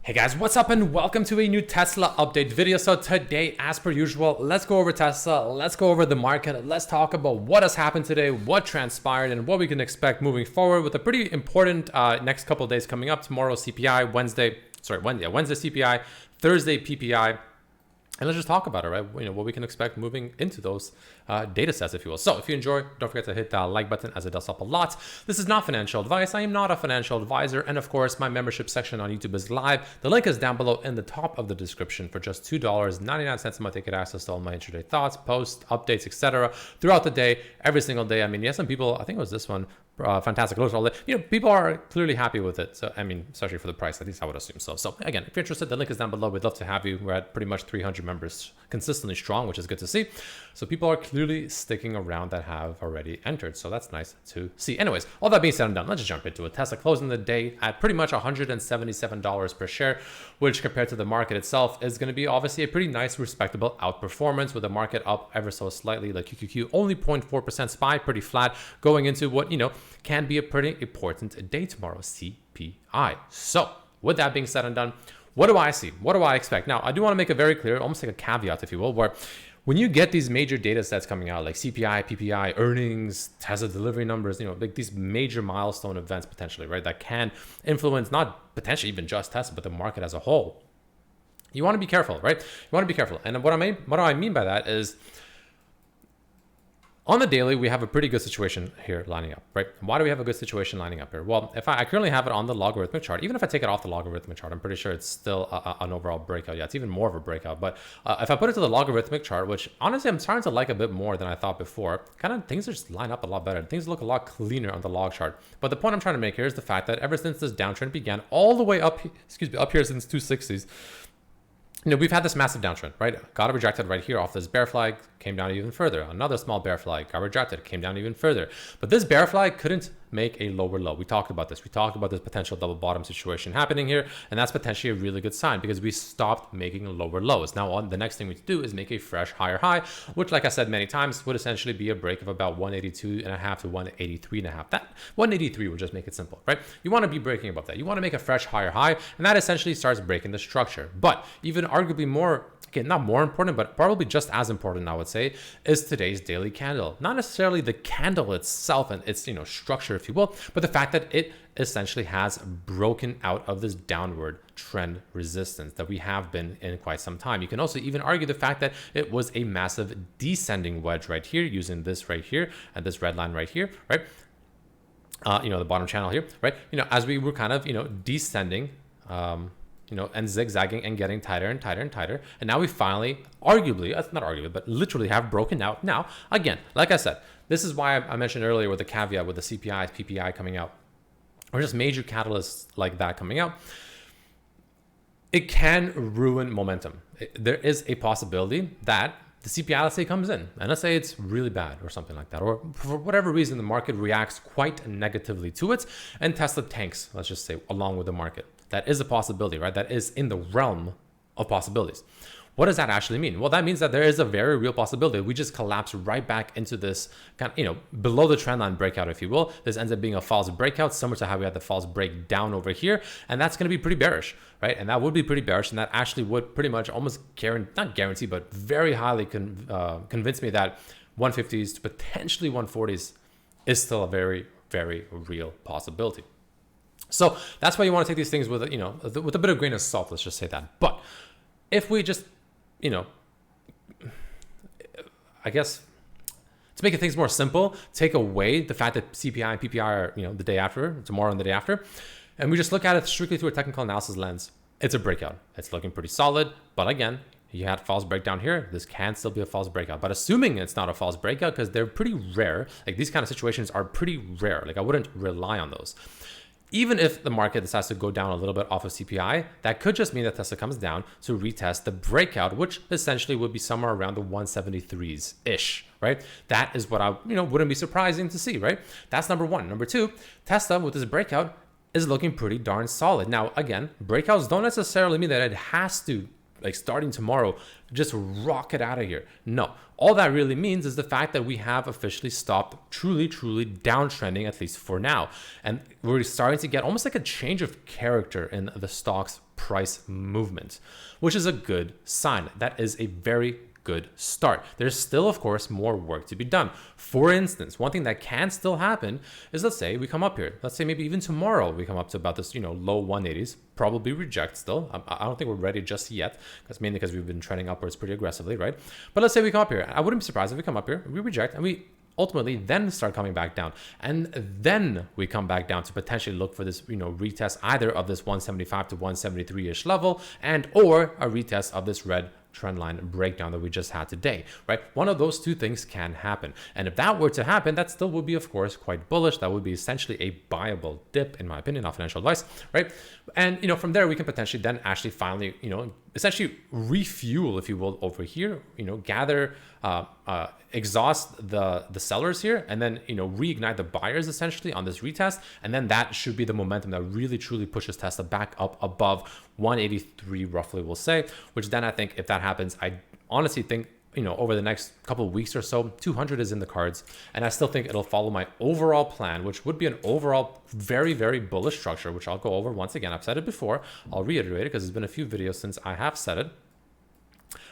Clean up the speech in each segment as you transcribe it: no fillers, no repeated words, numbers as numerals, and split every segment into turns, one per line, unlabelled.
Hey guys, what's up and welcome to a new Tesla update video. So today, as per usual, let's go over Tesla, let's go over the market, let's talk about what has happened today, what transpired, and what we can expect moving forward with a pretty important next couple of days coming up. Tomorrow CPI, Wednesday CPI, Thursday PPI. And let's just talk about it, right? You know, what we can expect moving into those data sets, if you will. So if you enjoy, don't forget to hit that like button as it does help a lot. This is not financial advice. I am not a financial advisor. And of course, my membership section on YouTube is live. The link is down below in the top of the description for just $2.99 a month. You get access to all my intraday thoughts, posts, updates, etc. throughout the day, every single day. I mean, yes, some people, I think it was this one, fantastic looks all day. You know, people are clearly happy with it. So, I mean, especially for the price, at least I would assume so. So again, if you're interested, the link is down below. We'd love to have you. We're at pretty much 300 members consistently strong, which is good to see. So people are clearly sticking around that have already entered. So that's nice to see. Anyways, all that being said and done, let's just jump into it. Tesla closing the day at pretty much $177 per share, which compared to the market itself is going to be obviously a pretty nice, respectable outperformance with the market up ever so slightly, like QQQ, only 0.4% SPY, pretty flat going into what, you know, can be a pretty important day tomorrow, CPI. So with that being said and done, what do I see? What do I expect? Now, I do want to make it very clear, almost like a caveat, if you will, where when you get these major data sets coming out, like CPI, PPI, earnings, Tesla delivery numbers, you know, like these major milestone events potentially, right, that can influence not potentially even just Tesla, but the market as a whole. You want to be careful, right? You want to be careful. And what do I mean by that is, on the daily, we have a pretty good situation here lining up, right? Why do we have a good situation lining up here? Well, if I currently have it on the logarithmic chart, even if I take it off the logarithmic chart, I'm pretty sure it's still an overall breakout. Yeah, it's even more of a breakout. But if I put it to the logarithmic chart, which honestly I'm starting to like a bit more than I thought before, kind of things just line up a lot better. Things look a lot cleaner on the log chart. But the point I'm trying to make here is the fact that ever since this downtrend began, all the way up, up here since 260s, you know, we've had this massive downtrend, right? Got rejected right here off this bear flag, came down even further. Another small bear flag, got rejected, came down even further. But this bear flag couldn't make a lower low. We talked about this. We talked about this potential double bottom situation happening here, and that's potentially a really good sign because we stopped making lower lows. Now, the next thing we do is make a fresh higher high, which, like I said many times, would essentially be a break of about 182.5 to 183.5. That 183 would just make it simple, right? You want to be breaking above that. You want to make a fresh higher high, and that essentially starts breaking the structure. But even arguably more, again, not more important, but probably just as important, I would say, is today's daily candle. Not necessarily the candle itself and its, you know, structure, if you will, but the fact that it essentially has broken out of this downward trend resistance that we have been in quite some time. You can also even argue the fact that it was a massive descending wedge right here, using this right here and this red line right here, right? You know, the bottom channel here, right? You know, as we were kind of, you know, descending, you know, and zigzagging and getting tighter and tighter and tighter. And now we finally, arguably, not arguably, but literally have broken out. Now, again, like I said, this is why I mentioned earlier with the caveat with the CPI, PPI coming out, or just major catalysts like that coming out. It can ruin momentum. There is a possibility that the CPI, let's say, comes in, and let's say it's really bad or something like that, or for whatever reason, the market reacts quite negatively to it, and Tesla tanks, let's just say, along with the market. That is a possibility, right? That is in the realm of possibilities. What does that actually mean? Well, that means that there is a very real possibility. We just collapse right back into this kind of, you know, below the trend line breakout, if you will. This ends up being a false breakout, similar to how we had the false breakdown over here. And that's going to be pretty bearish, right? And that would be pretty bearish. And that actually would pretty much almost not guarantee, but very highly convince me that 150s to potentially 140s is still a very, very real possibility. So that's why you want to take these things with, you know, with a bit of grain of salt, let's just say that. But if we just, you know, I guess to make things more simple, take away the fact that CPI and PPI are, you know, the day after, tomorrow and the day after, and we just look at it strictly through a technical analysis lens, it's a breakout. It's looking pretty solid, but again, you had false breakdown here. This can still be a false breakout, but assuming it's not a false breakout, because they're pretty rare, like these kind of situations are pretty rare. Like I wouldn't rely on those. Even if the market decides to go down a little bit off of CPI, that could just mean that Tesla comes down to retest the breakout, which essentially would be somewhere around the 173s-ish, right? That is what I, you know, wouldn't be surprising to see, right? That's number one. Number two, Tesla with this breakout is looking pretty darn solid. Now, again, breakouts don't necessarily mean that it has to, like starting tomorrow, just rocket out of here. No, all that really means is the fact that we have officially stopped truly downtrending, at least for now. And we're starting to get almost like a change of character in the stock's price movement, which is a good sign. That is a very good start. There's still, of course, more work to be done. For instance, one thing that can still happen is, let's say we come up here. Let's say maybe even tomorrow we come up to about this, low 180s, probably reject still. I don't think we're ready just yet, mainly because we've been trending upwards pretty aggressively, right? But let's say we come up here. I wouldn't be surprised if we come up here, we reject, and we ultimately then start coming back down, and then we come back down to potentially look for this retest either of this 175 to 173-ish level, and or a retest of this red trend line breakdown that we just had today, right? One of those two things can happen, and if that were to happen, that still would be, of course, quite bullish. That would be essentially a buyable dip, in my opinion, not financial advice, right? And from there we can potentially then actually finally essentially refuel, if you will, over here, gather exhaust the sellers here, and then reignite the buyers essentially on this retest, and then that should be the momentum that really truly pushes Tesla back up above 183 roughly, we'll say, which then I think if that happens, I honestly think over the next couple of weeks or so, 200 is in the cards, and I still think it'll follow my overall plan, which would be an overall very, very bullish structure, which I'll go over once again. I've said it before, I'll reiterate it because it's been a few videos since I have said it.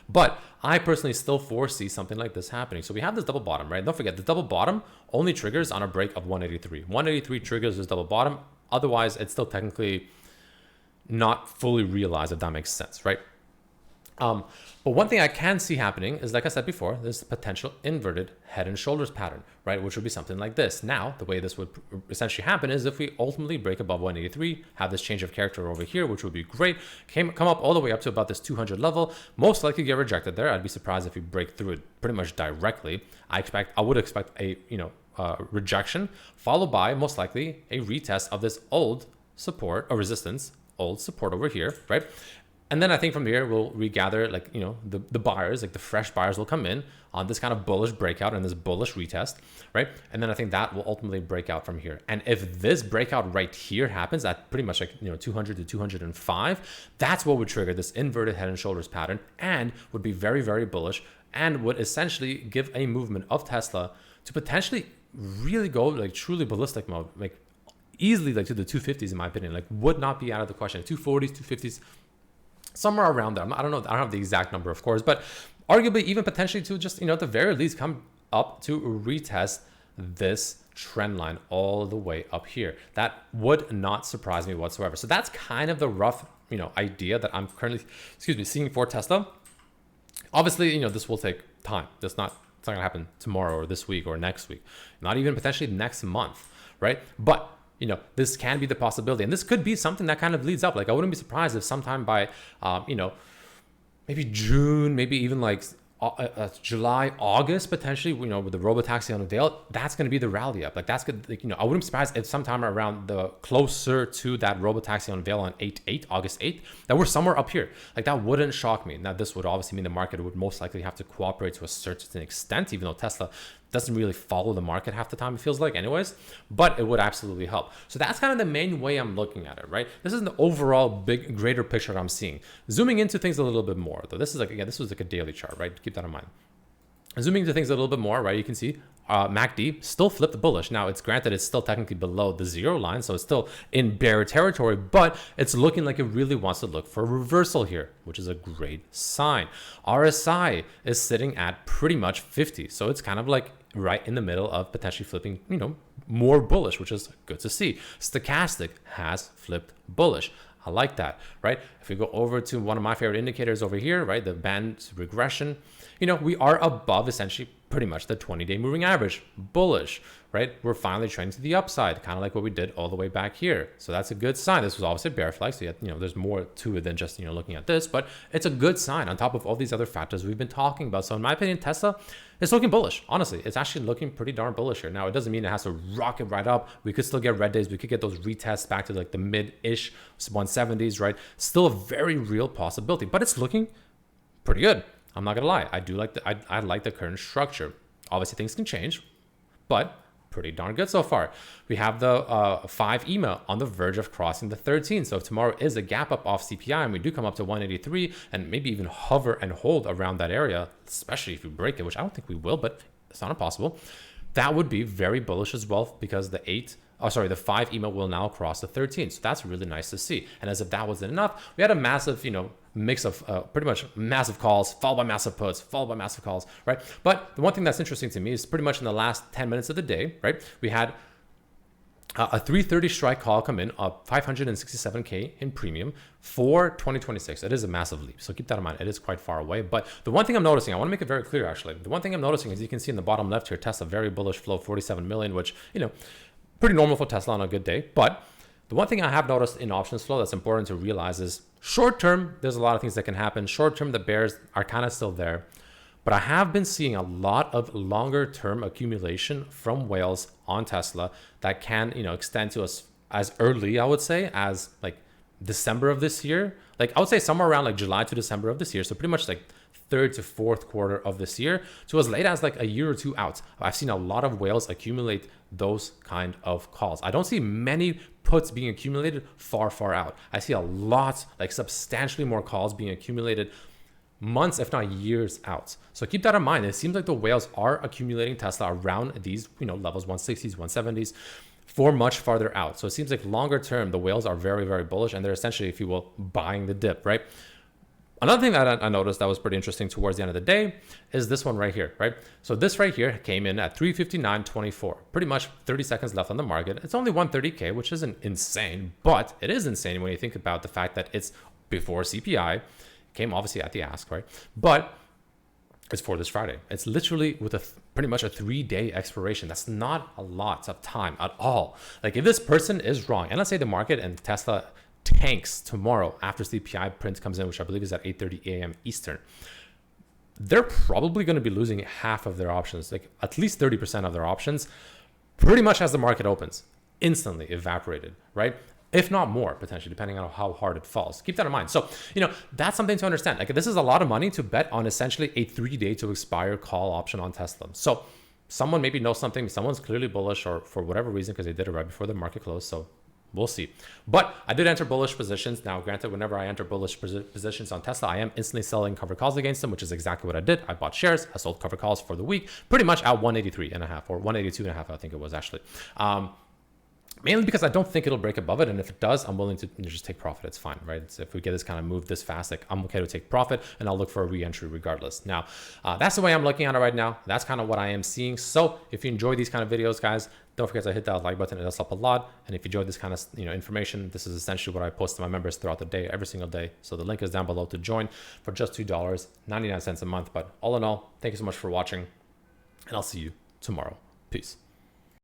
But I personally still foresee something like this happening. So we have this double bottom, right? Don't forget, the double bottom only triggers on a break of 183. 183 triggers this double bottom. Otherwise, it's still technically not fully realized, if that makes sense, right? But one thing I can see happening is, like I said before, there's a potential inverted head and shoulders pattern, right? Which would be something like this. Now, the way this would essentially happen is if we ultimately break above 183, have this change of character over here, which would be great, come up all the way up to about this 200 level, most likely get rejected there. I'd be surprised if we break through it pretty much directly. I would expect a, rejection followed by most likely a retest of this old support or resistance, old support over here, right? And then I think from here, we'll regather, like, the buyers, like the fresh buyers will come in on this kind of bullish breakout and this bullish retest, right? And then I think that will ultimately break out from here. And if this breakout right here happens at pretty much like, 200 to 205, that's what would trigger this inverted head and shoulders pattern and would be very, very bullish and would essentially give a movement of Tesla to potentially really go like truly ballistic mode, like easily like to the 250s, in my opinion, like would not be out of the question. 240s, 250s, somewhere around there. I don't know. I don't have the exact number, of course, but arguably even potentially to just, at the very least come up to retest this trend line all the way up here. That would not surprise me whatsoever. So that's kind of the rough, idea that I'm currently, seeing for Tesla. Obviously, this will take time. It's not going to happen tomorrow or this week or next week, not even potentially next month, right? But this can be the possibility, and this could be something that kind of leads up. Like, I wouldn't be surprised if sometime by, maybe June, maybe even like July, August, potentially, with the robotaxi on Dale, that's going to be the rally up. Like, that's good. Like, I wouldn't be surprised if sometime around the closer to that robotaxi on Vale on August 8th, that we're somewhere up here. Like, that wouldn't shock me. Now, this would obviously mean the market would most likely have to cooperate to a certain extent, even though Tesla doesn't really follow the market half the time, it feels like anyways, but it would absolutely help. So that's kind of the main way I'm looking at it, right? This is the overall big, greater picture I'm seeing. Zooming into things a little bit more, though. This is like, again, this was like a daily chart, right? Keep that in mind. Zooming into things a little bit more, right? You can see MACD still flipped bullish. Now, it's granted it's still technically below the zero line, so it's still in bear territory, but it's looking like it really wants to look for a reversal here, which is a great sign. RSI is sitting at pretty much 50, so it's kind of like right in the middle of potentially flipping, more bullish, which is good to see. Stochastic has flipped bullish. I like that, right? If we go over to one of my favorite indicators over here, right, the band regression, we are above essentially pretty much the 20-day moving average, bullish, right? We're finally trending to the upside, kind of like what we did all the way back here. So that's a good sign. This was obviously a bear flag, so there's more to it than just, looking at this, but it's a good sign on top of all these other factors we've been talking about. So in my opinion, Tesla is looking bullish. Honestly, it's actually looking pretty darn bullish here. Now, it doesn't mean it has to rocket right up. We could still get red days. We could get those retests back to like the mid-ish 170s, right? Still a very real possibility, but it's looking pretty good. I'm not gonna lie. I do like I like the current structure. Obviously, things can change, but pretty darn good so far. We have the 5 EMA on the verge of crossing the 13. So if tomorrow is a gap up off CPI and we do come up to 183 and maybe even hover and hold around that area, especially if we break it, which I don't think we will, but it's not impossible, that would be very bullish as well, because the 8 the 5 EMA will now cross the 13. So that's really nice to see. And as if that wasn't enough, we had a massive, mix of pretty much massive calls, followed by massive puts, followed by massive calls, right? But the one thing that's interesting to me is pretty much in the last 10 minutes of the day, right? We had a 330 strike call come in, 567K in premium for 2026. It is a massive leap. So keep that in mind. It is quite far away. But the one thing I'm noticing, I want to make it very clear, actually. The one thing I'm noticing is you can see in the bottom left here, Tesla, very bullish flow, 47 million, which, pretty normal for Tesla on a good day. But the one thing I have noticed in options flow that's important to realize is short term, there's a lot of things that can happen. Short term, the bears are kind of still there. But I have been seeing a lot of longer term accumulation from whales on Tesla that can, extend to us as early, I would say, as like December of this year. Like I would say somewhere around like July to December of this year. So pretty much like third to fourth quarter of this year to as late as like a year or two out. I've seen a lot of whales accumulate those kind of calls. I don't see many puts being accumulated far out. I see a lot, like substantially more calls being accumulated months, if not years out. So keep that in mind. It seems like the whales are accumulating Tesla around these, levels 160s, 170s for much farther out. So it seems like longer term, the whales are very, very bullish and they're essentially, if you will, buying the dip, right? Another thing that I noticed that was pretty interesting towards the end of the day is this one right here, right? So this right here came in at 359.24, pretty much 30 seconds left on the market. It's only 130K, which isn't insane, but it is insane when you think about the fact that it's before CPI, came obviously at the ask, right? But it's for this Friday. It's literally with pretty much a 3-day expiration. That's not a lot of time at all. Like if this person is wrong, and let's say the market and Tesla tanks tomorrow after CPI print comes in, which I believe is at 8:30 a.m. Eastern, they're probably going to be losing half of their options, like at least 30% of their options, pretty much as the market opens, instantly evaporated, right? If not more, potentially, depending on how hard it falls. Keep that in mind. So, that's something to understand. Like this is a lot of money to bet on essentially a 3-day to expire call option on Tesla. So someone maybe knows something, someone's clearly bullish or for whatever reason, because they did it right before the market closed. So we'll see. But I did enter bullish positions. Now, granted, whenever I enter bullish positions on Tesla, I am instantly selling covered calls against them, which is exactly what I did. I bought shares. I sold covered calls for the week, pretty much at 183.5 or 182.5, I think it was actually. Mainly because I don't think it'll break above it. And if it does, I'm willing to just take profit. It's fine, right? So if we get this kind of move this fast, like I'm okay to take profit and I'll look for a re-entry regardless. Now, that's the way I'm looking at it right now. That's kind of what I am seeing. So if you enjoy these kind of videos, guys, don't forget to hit that like button. It does help a lot. And if you enjoyed this kind of information, this is essentially what I post to my members throughout the day, every single day. So the link is down below to join for just $2.99 a month. But all in all, thank you so much for watching and I'll see you tomorrow. Peace.